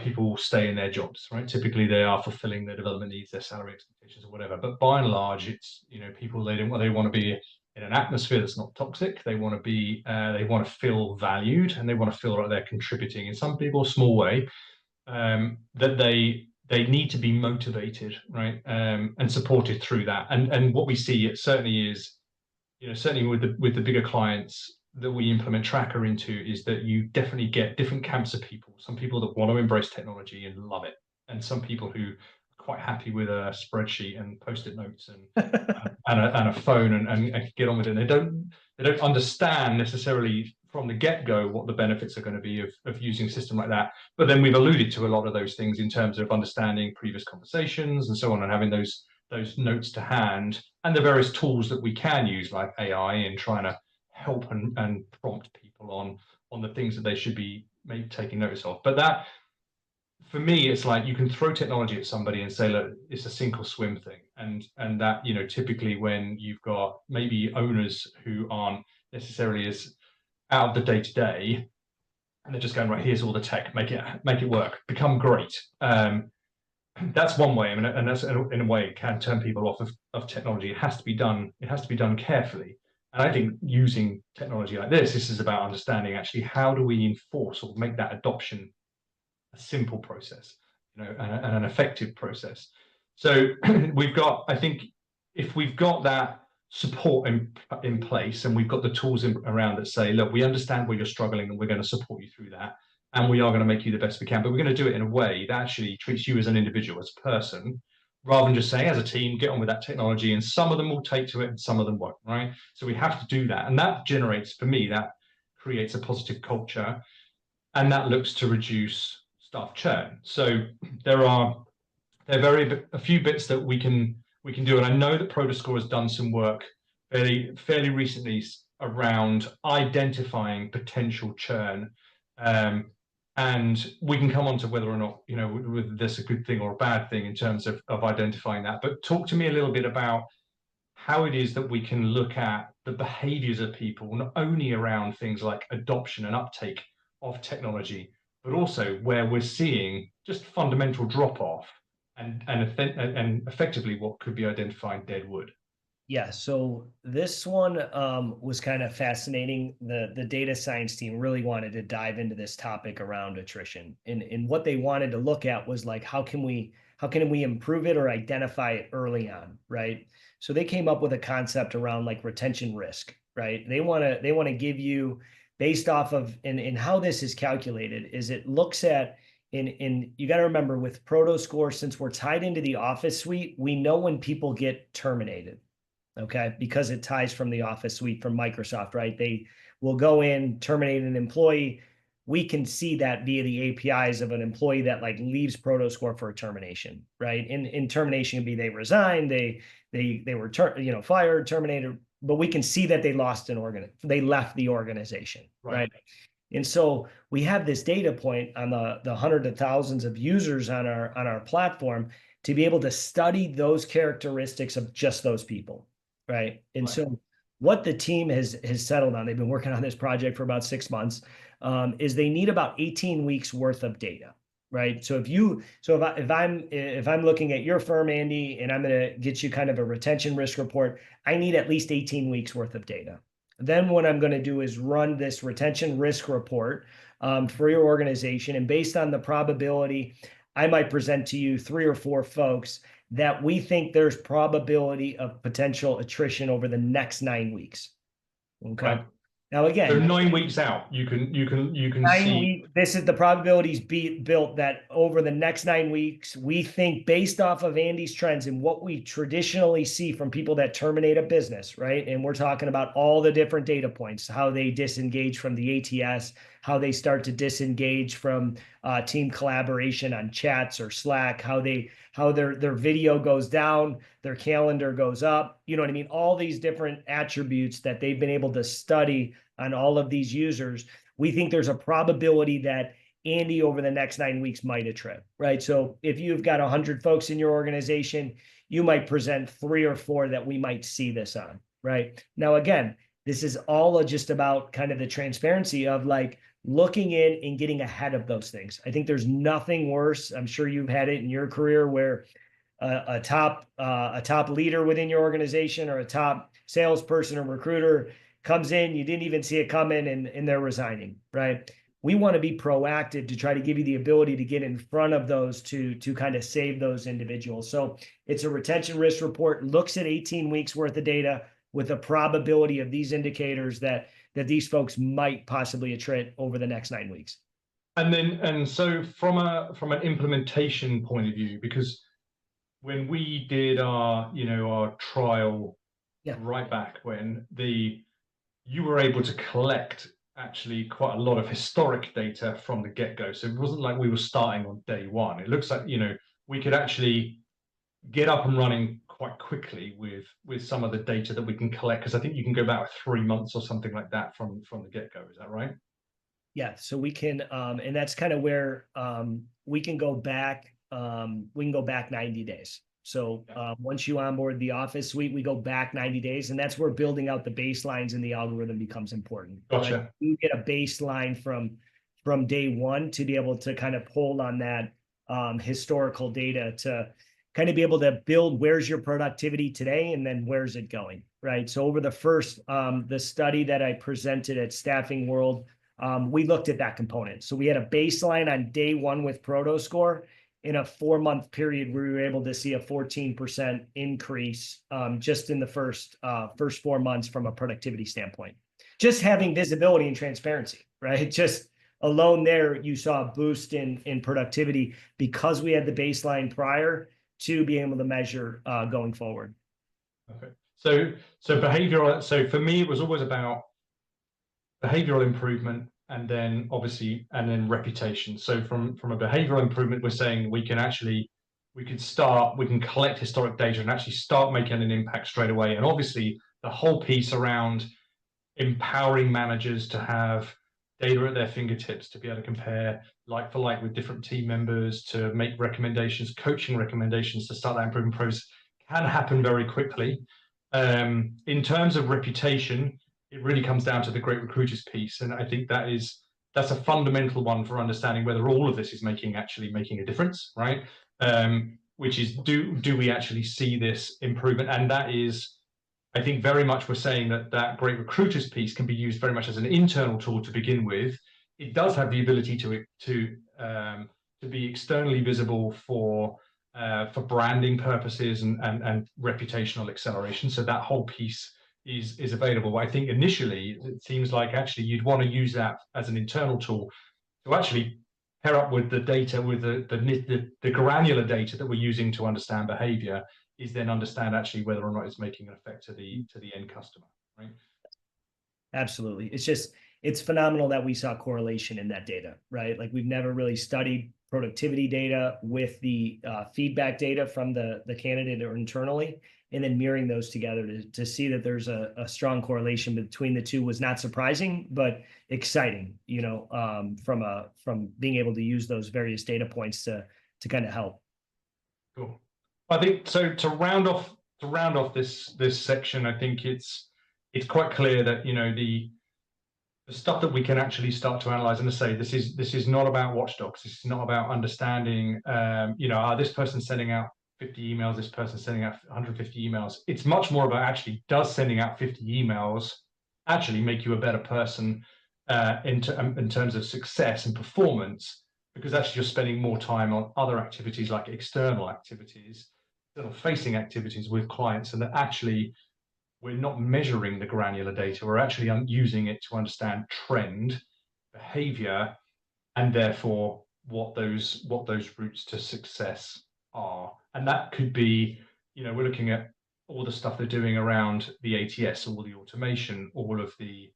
people stay in their jobs, right? Typically, they are fulfilling their development needs, their salary expectations, or whatever. But by and large, it's people they want to be in an atmosphere that's not toxic. They want to feel valued, and they want to feel like they're contributing in some big or small way. That they need to be motivated, right, and supported through that. And what we see, it certainly is, certainly with the bigger clients that we implement Tracker into, is that you definitely get different camps of people. Some people that want to embrace technology and love it, and some people who are quite happy with a spreadsheet and post-it notes and a phone and get on with it. And they don't understand necessarily from the get-go what the benefits are going to be of using a system like that. But then we've alluded to a lot of those things in terms of understanding previous conversations and so on, and having those notes to hand, and the various tools that we can use like AI in trying to help and prompt people on the things that they should be maybe taking notice of. But that, for me, it's like you can throw technology at somebody and say, look, it's a sink or swim thing. And that, typically when you've got maybe owners who aren't necessarily as out of the day to day, and they're just going, right, here's all the tech, make it work, become great. That's one way. I mean, and that's in a way it can turn people off of technology. It has to be done. It has to be done carefully. And I think using technology like this is about understanding actually how do we enforce or make that adoption a simple process, and an effective process. So I think, if we've got that support in place, and we've got the tools around that say, look, we understand where you're struggling, and we're going to support you through that, and we are going to make you the best we can, but we're going to do it in a way that actually treats you as an individual, as a person, rather than just saying, as a team, get on with that technology, and some of them will take to it and some of them won't, right? So we have to do that, and that generates, for me, that creates a positive culture, and that looks to reduce staff churn. So there are a few bits that we can do, and I know that Protoscore has done some work fairly recently around identifying potential churn, and we can come on to whether or not whether this a good thing or a bad thing in terms of identifying that. But talk to me a little bit about how it is that we can look at the behaviors of people, not only around things like adoption and uptake of technology, but also where we're seeing just fundamental drop off, and effectively what could be identifying dead wood. Yeah, so this one was kind of fascinating. The data science team really wanted to dive into this topic around attrition, and what they wanted to look at was like, how can we improve it or identify it early on, right? So they came up with a concept around like retention risk, right? They want to give you, based off of, and how this is calculated is it looks at, in you got to remember, with Protoscore, since we're tied into the Office suite, we know when people get terminated. Okay, because it ties from the Office suite from Microsoft, right? They will go in, terminate an employee. We can see that via the APIs of an employee that like leaves Protoscore for a termination, right? In termination, can be they resigned, they were fired, terminated, but we can see that they left the organization, right? And so we have this data point on the hundreds of thousands of users on our platform to be able to study those characteristics of just those people. Right. And so what the team has settled on, they've been working on this project for about 6 months, is they need about 18 weeks worth of data. Right. So if I'm looking at your firm, Andy, and I'm going to get you kind of a retention risk report, I need at least 18 weeks worth of data. Then what I'm going to do is run this retention risk report for your organization. And based on the probability, I might present to you 3 or 4 folks that we think there's probability of potential attrition over the next 9 weeks. Okay. Right. Now, So again, 9 weeks out, you can 9 weeks, this is the probabilities built that over the next 9 weeks, we think based off of Andy's trends and what we traditionally see from people that terminate a business, right? And we're talking about all the different data points, how they disengage from the ATS, how they start to disengage from team collaboration on chats or Slack, how their video goes down, their calendar goes up. You know what I mean? All these different attributes that they've been able to study on all of these users. We think there's a probability that Andy over the next 9 weeks might attrit, right? So if you've got 100 folks in your organization, you might present 3 or 4 that we might see this on, right? Now, again, this is all just about kind of the transparency of like looking in and getting ahead of those things. I think there's nothing worse. I'm sure you've had it in your career where a top leader within your organization or a top salesperson or recruiter comes in, you didn't even see it coming, and they're resigning, right? We want to be proactive to try to give you the ability to get in front of those to kind of save those individuals. So it's a retention risk report, looks at 18 weeks worth of data with a probability of these indicators that these folks might possibly attrit over the next 9 weeks. And so from an implementation point of view, because when we did our trial, right back when, you were able to collect actually quite a lot of historic data from the get-go. So it wasn't like we were starting on day one. It looks like, we could actually get up and running quite quickly with some of the data that we can collect, because I think you can go back 3 months or something like that from the get-go. Is that right? Yeah, so we can, and that's kind of where we can go back. We can go back 90 days. So once you onboard the Office suite, we go back 90 days, and that's where building out the baselines in the algorithm becomes important. Gotcha. Right? You get a baseline from day one to be able to kind of pull on that historical data to kind of be able to build where's your productivity today and then where's it going, right? So over the first, the study that I presented at Staffing World, we looked at that component. So we had a baseline on day one with ProtoScore. In a 4-month period, we were able to see a 14% increase just in the first 4 months from a productivity standpoint. Just having visibility and transparency, right? Just alone there, you saw a boost in productivity because we had the baseline prior to being able to measure going forward. Okay. So behavioral. So for me, it was always about behavioral improvement, and then reputation. So from a behavioral improvement, we're saying we can collect historic data and actually start making an impact straight away. And obviously the whole piece around empowering managers to have data at their fingertips to be able to compare like for like with different team members, to make recommendations, coaching recommendations to start that improvement process can happen very quickly. In terms of reputation, it really comes down to the great recruiters piece, and I think that's a fundamental one for understanding whether all of this is actually making a difference, right? Which is, do we actually see this improvement? And that is, I think, very much we're saying that great recruiters piece can be used very much as an internal tool to begin with. It does have the ability to be externally visible for branding purposes and reputational acceleration. So that whole piece is available. But I think initially it seems like actually you'd want to use that as an internal tool to actually pair up with the data, with the granular data that we're using to understand behavior, is then understand actually whether or not it's making an effect to the end customer, right? Absolutely. It's phenomenal that we saw correlation in that data, right? Like we've never really studied productivity data with the feedback data from the candidate or internally, and then mirroring those together to see that there's a strong correlation between the two was not surprising, but exciting, from being able to use those various data points to kind of help. Cool. I think so. To round off this section, I think it's quite clear that the stuff that we can actually start to analyze, and to say this is not about watchdogs. This is not about understanding. This person's sending out 50 emails. This person's sending out 150 emails. It's much more about actually, does sending out 50 emails actually make you a better person in terms of success and performance? Because actually you're spending more time on other activities like external activities, facing activities with clients, and that actually we're not measuring the granular data. We're actually using it to understand trend, behavior, and therefore what those routes to success are. And that could be, we're looking at all the stuff they're doing around the ATS, all the automation, all of the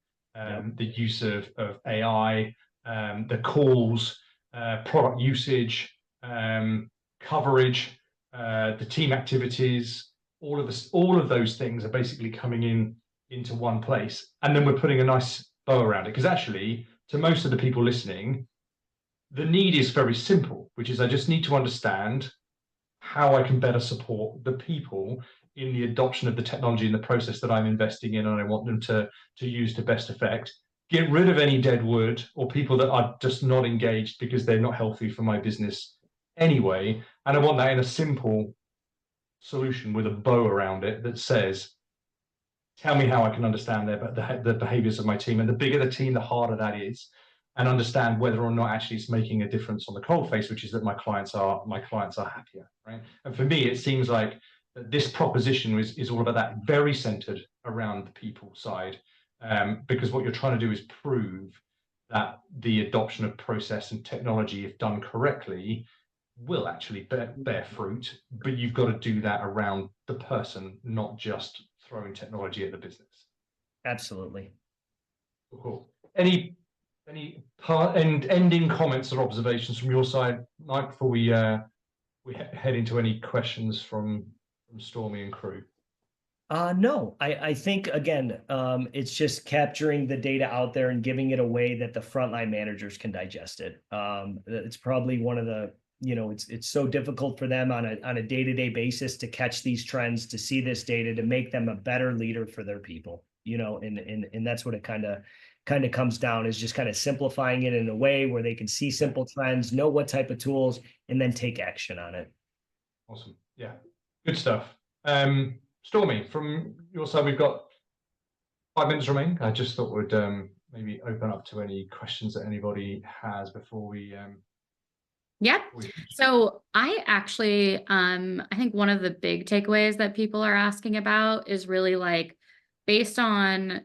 use of AI, the calls, product usage, coverage, the team activities, all of those things are basically coming into one place. And then we're putting a nice bow around it, because actually, to most of the people listening, the need is very simple, which is I just need to understand how I can better support the people in the adoption of the technology and the process that I'm investing in, and I want them to use to best effect. Get rid of any dead wood or people that are just not engaged because they're not healthy for my business anyway. And I want that in a simple solution with a bow around it that says, tell me how I can understand the behaviors of my team. And the bigger the team, the harder that is, and understand whether or not actually it's making a difference on the cold face, which is that my clients are happier, right? And for me, it seems like this proposition is all about that, very centered around the people side, because what you're trying to do is prove that the adoption of process and technology, if done correctly, will actually bear fruit, but you've got to do that around the person, not just throwing technology at the business. Absolutely. Cool. Any part and ending comments or observations from your side, Mike, before we head into any questions from Stormy and crew? No, I think, again, it's just capturing the data out there and giving it a way that the frontline managers can digest it. It's probably one of the, it's so difficult for them on a day-to-day basis to catch these trends, to see this data, to make them a better leader for their people, and that's what it kind of comes down, is just kind of simplifying it in a way where they can see simple trends, know what type of tools, and then take action on it. Awesome. Yeah, good stuff. Stormy, from your side, we've got 5 minutes remaining. I just thought we'd maybe open up to any questions that anybody has before we. Yep. So I actually, I think one of the big takeaways that people are asking about is really like, based on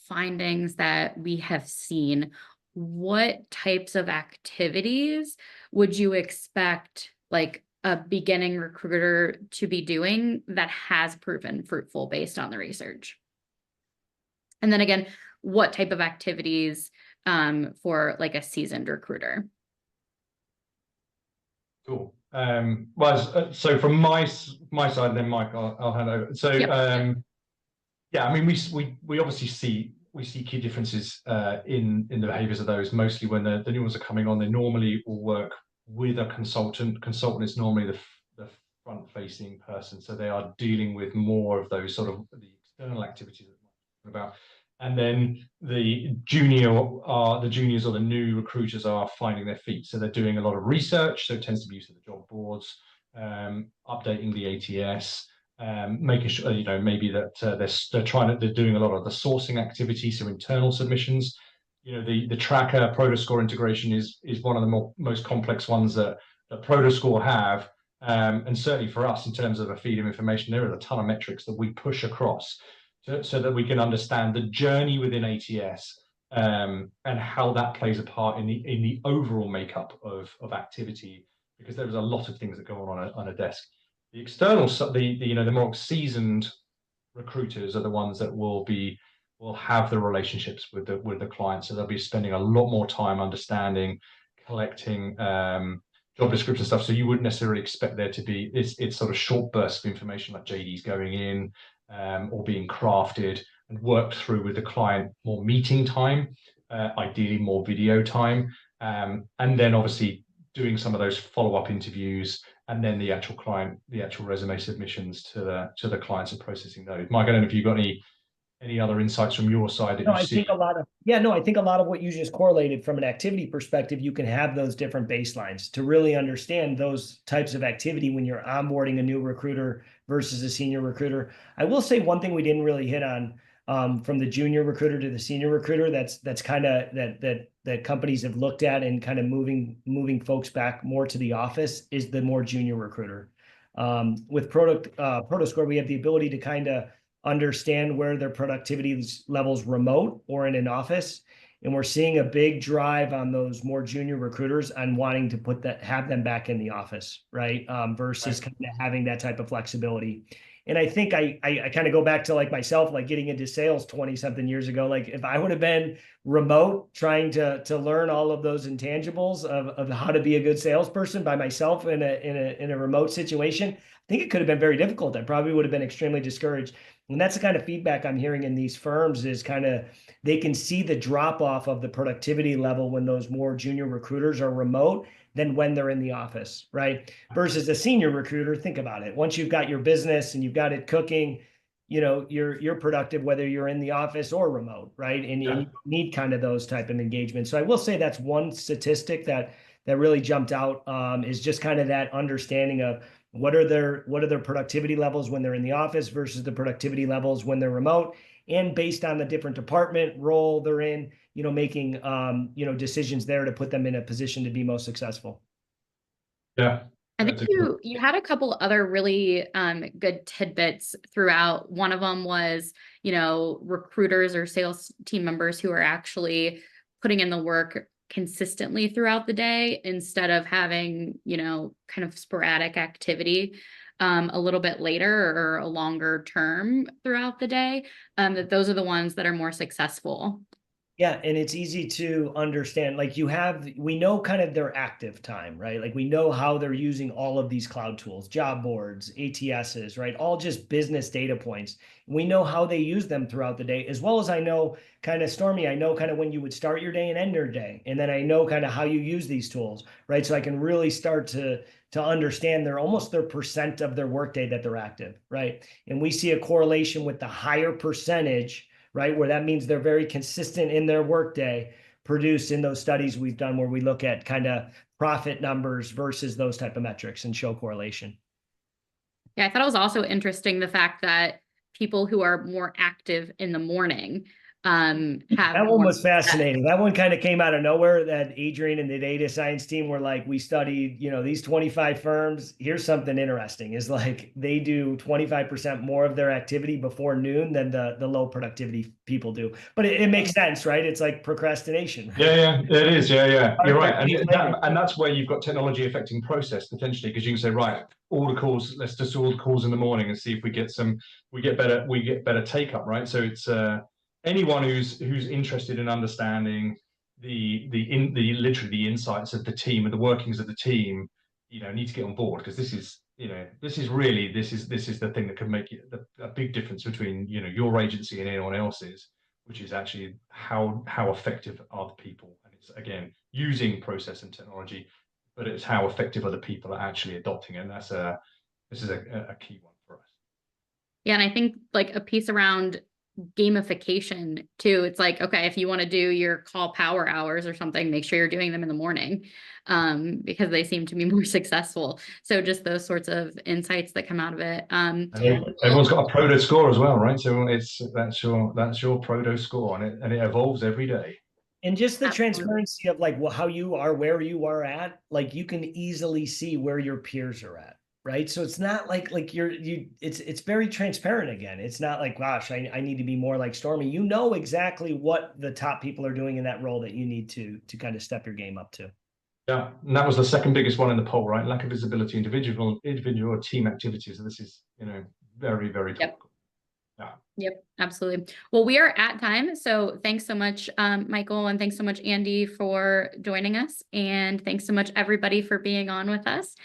findings that we have seen, what types of activities would you expect like a beginning recruiter to be doing that has proven fruitful based on the research? And then again, what type of activities for like a seasoned recruiter? Cool. Well, so from my side, then Mike, I'll hand over. So Yep. yeah, I mean, we obviously see key differences in the behaviors of those. Mostly when the new ones are coming on, they normally will work with a consultant. Consultant is normally the front-facing person, so they are dealing with more of those sort of the external activities that we're talking about. And then the juniors or the new recruiters are finding their feet. So they're doing a lot of research. So it tends to be use of the job boards, updating the ATS, making sure, maybe that they're doing a lot of the sourcing activity. So internal submissions, the tracker ProtoScore integration is one of the most complex ones that ProtoScore have. And certainly for us, in terms of a feed of information, there are a ton of metrics that we push across so that we can understand the journey within ATS, and how that plays a part in the overall makeup of activity, because there's a lot of things that go on a desk. The external, the more seasoned recruiters are the ones that will have the relationships with the clients, so they'll be spending a lot more time understanding, collecting job description stuff. So you wouldn't necessarily expect there to be it's sort of short bursts of information like JDs going in, or being crafted and worked through with the client, more meeting time, ideally more video time, and then obviously doing some of those follow-up interviews, and then the actual resume submissions to the clients and processing those. Mike, I don't know if you've got any other insights from your side that you see. I think a lot of what you just correlated from an activity perspective, you can have those different baselines to really understand those types of activity when you're onboarding a new recruiter versus a senior recruiter. I will say one thing we didn't really hit on, from the junior recruiter to the senior recruiter, that's kind of that companies have looked at and kind of moving folks back more to the office, is the more junior recruiter. With ProtoScore, we have the ability to kind of understand where their productivity levels remote or in an office. And we're seeing a big drive on those more junior recruiters on wanting to have them back in the office, right? Versus kind of having that type of flexibility. And I think I kind of go back to like myself, like getting into sales 20 something years ago. Like if I would have been remote trying to learn all of those intangibles of how to be a good salesperson by myself in a remote situation, I think it could have been very difficult. I probably would have been extremely discouraged. And that's the kind of feedback I'm hearing in these firms is kind of they can see the drop off of the productivity level when those more junior recruiters are remote than when they're in the office, right? Versus a senior recruiter, think about it. Once you've got your business and you've got it cooking, you're productive whether you're in the office or remote, right? And you need kind of those type of engagements. So I will say that's one statistic that really jumped out, is just kind of that understanding of what are their productivity levels when they're in the office versus the productivity levels when they're remote, and based on the different department role they're in, making decisions there to put them in a position to be most successful. Yeah. I think you had a couple other really good tidbits throughout. One of them was, recruiters or sales team members who are actually putting in the work consistently throughout the day instead of having, kind of sporadic activity a little bit later or a longer term throughout the day, that those are the ones that are more successful. Yeah, and it's easy to understand. Like we know kind of their active time, right? Like we know how they're using all of these cloud tools, job boards, ATSs, right? All just business data points. We know how they use them throughout the day, as well as I know kind of, Stormy, I know kind of when you would start your day and end your day. And then I know kind of how you use these tools, right? So I can really start to understand their percent of their workday that they're active, right? And we see a correlation with the higher percentage, right? Where that means they're very consistent in their workday, produced in those studies we've done where we look at kind of profit numbers versus those type of metrics and show correlation. Yeah, I thought it was also interesting the fact that people who are more active in the morning have that one was fascinating. That one kind of came out of nowhere. That Adrian and the data science team were like, we studied, these 25 firms. Here's something interesting is like they do 25% more of their activity before noon than the low productivity people do. But it makes sense, right? It's like procrastination. Right? Yeah, it is. Yeah. You're right. And that's where you've got technology affecting process potentially, because you can say, right, all the calls, let's just do all the calls in the morning and see if we get better take up, right? So it's anyone who's interested in understanding literally the insights of the team and the workings of the team, need to get on board, because this is the thing that can make a big difference between your agency and anyone else's, which is actually how effective are the people. And it's again using process and technology, but it's how effective are the people are actually adopting it. And this is a key one for us. Yeah, and I think like a piece around gamification too. It's like, okay, if you want to do your call power hours or something, make sure you're doing them in the morning, because they seem to be more successful. So just those sorts of insights that come out of it. Everyone's got a Proto score as well, right? So that's your Proto score, and it evolves every day. And just the transparency of like how you are, where you are at, like you can easily see where your peers are at. Right. So it's not like it's very transparent again. It's not like, gosh, I need to be more like Stormy. You know exactly what the top people are doing in that role that you need to kind of step your game up to. Yeah. And that was the second biggest one in the poll, right? Lack of visibility, individual or team activities. So this is, very, very topical. Yeah. Yep, absolutely. Well, we are at time. So thanks so much, Michael, and thanks so much, Andy, for joining us. And thanks so much, everybody, for being on with us.